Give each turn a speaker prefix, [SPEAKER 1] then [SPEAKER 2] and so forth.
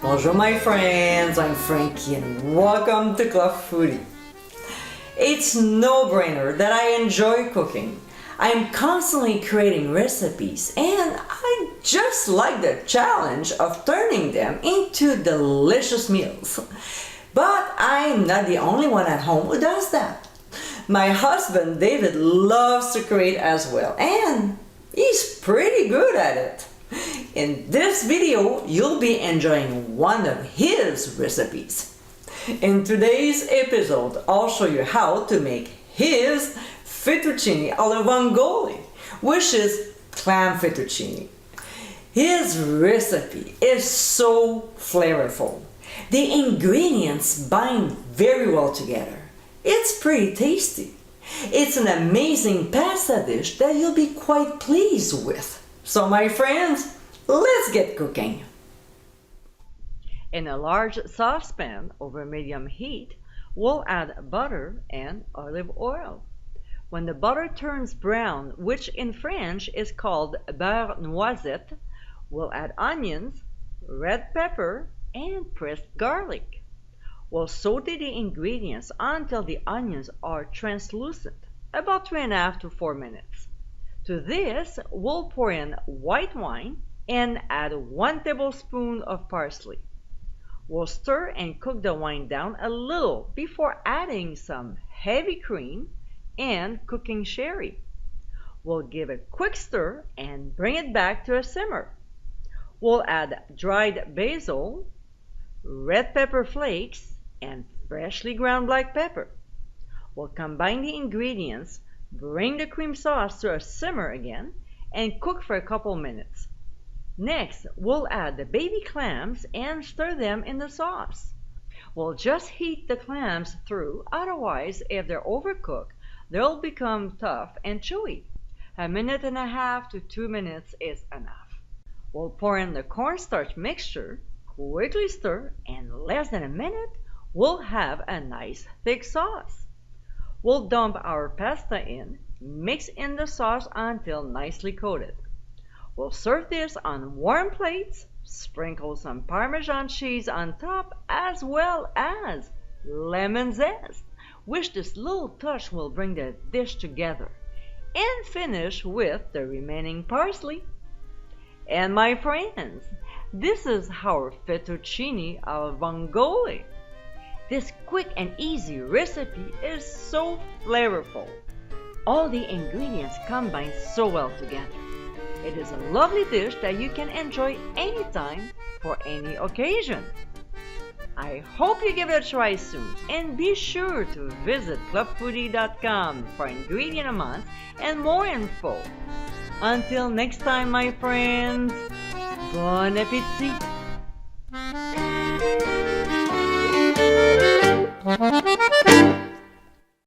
[SPEAKER 1] Bonjour my friends, I'm Frankie and welcome to Club Foodie. It's no-brainer that I enjoy cooking. I'm constantly creating recipes and I just like the challenge of turning them into delicious meals. But I'm not the only one at home who does that. My husband David loves to create as well and he's pretty good at it. In this video, you'll be enjoying one of his recipes. In today's episode, I'll show you how to make his Fettuccine alle Vongole, which is clam fettuccine. His recipe is so flavorful. The ingredients bind very well together. It's pretty tasty. It's an amazing pasta dish that you'll be quite pleased with. So my friends, let's get cooking. In a large saucepan over medium heat, we'll add butter and olive oil. When the butter turns brown, which in French is called beurre noisette, we'll add onions, red pepper, and pressed garlic. We'll saute the ingredients until the onions are translucent, about 3.5 to 4 minutes. To this, we'll pour in white wine and add 1 tablespoon of parsley. We'll stir and cook the wine down a little before adding some heavy cream and cooking sherry. We'll give a quick stir and bring it back to a simmer. We'll add dried basil, red pepper flakes, and freshly ground black pepper. We'll combine the ingredients, bring the cream sauce to a simmer again, and cook for a couple minutes. Next, we'll add the baby clams and stir them in the sauce. We'll just heat the clams through, otherwise, if they're overcooked, they'll become tough and chewy. 1.5 to 2 minutes is enough. We'll pour in the cornstarch mixture, quickly stir, and in less than a minute, we'll have a nice thick sauce. We'll dump our pasta in, mix in the sauce until nicely coated. We'll serve this on warm plates, sprinkle some Parmesan cheese on top as well as lemon zest, which this little touch will bring the dish together, and finish with the remaining parsley. And my friends, this is our Fettuccine alle Vongole. This quick and easy recipe is so flavorful. All the ingredients combine so well together. It is a lovely dish that you can enjoy anytime for any occasion. I hope you give it a try soon and be sure to visit clubfoodie.com for ingredient amounts and more info. Until next time, my friends, bon appétit!